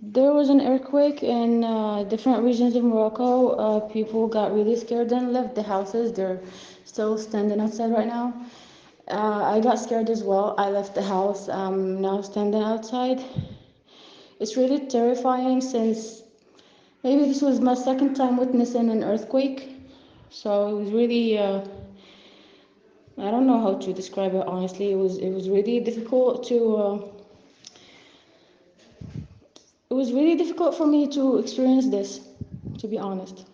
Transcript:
There was an earthquake in different regions of Morocco. People got really scared and left the houses. They're still standing outside right now. I got scared as well. I left the house. I'm now standing outside. It's really terrifying since maybe this was my second time witnessing an earthquake. So it was really, I don't know how to describe it honestly. It was really difficult it was really difficult for me to experience this, to be honest.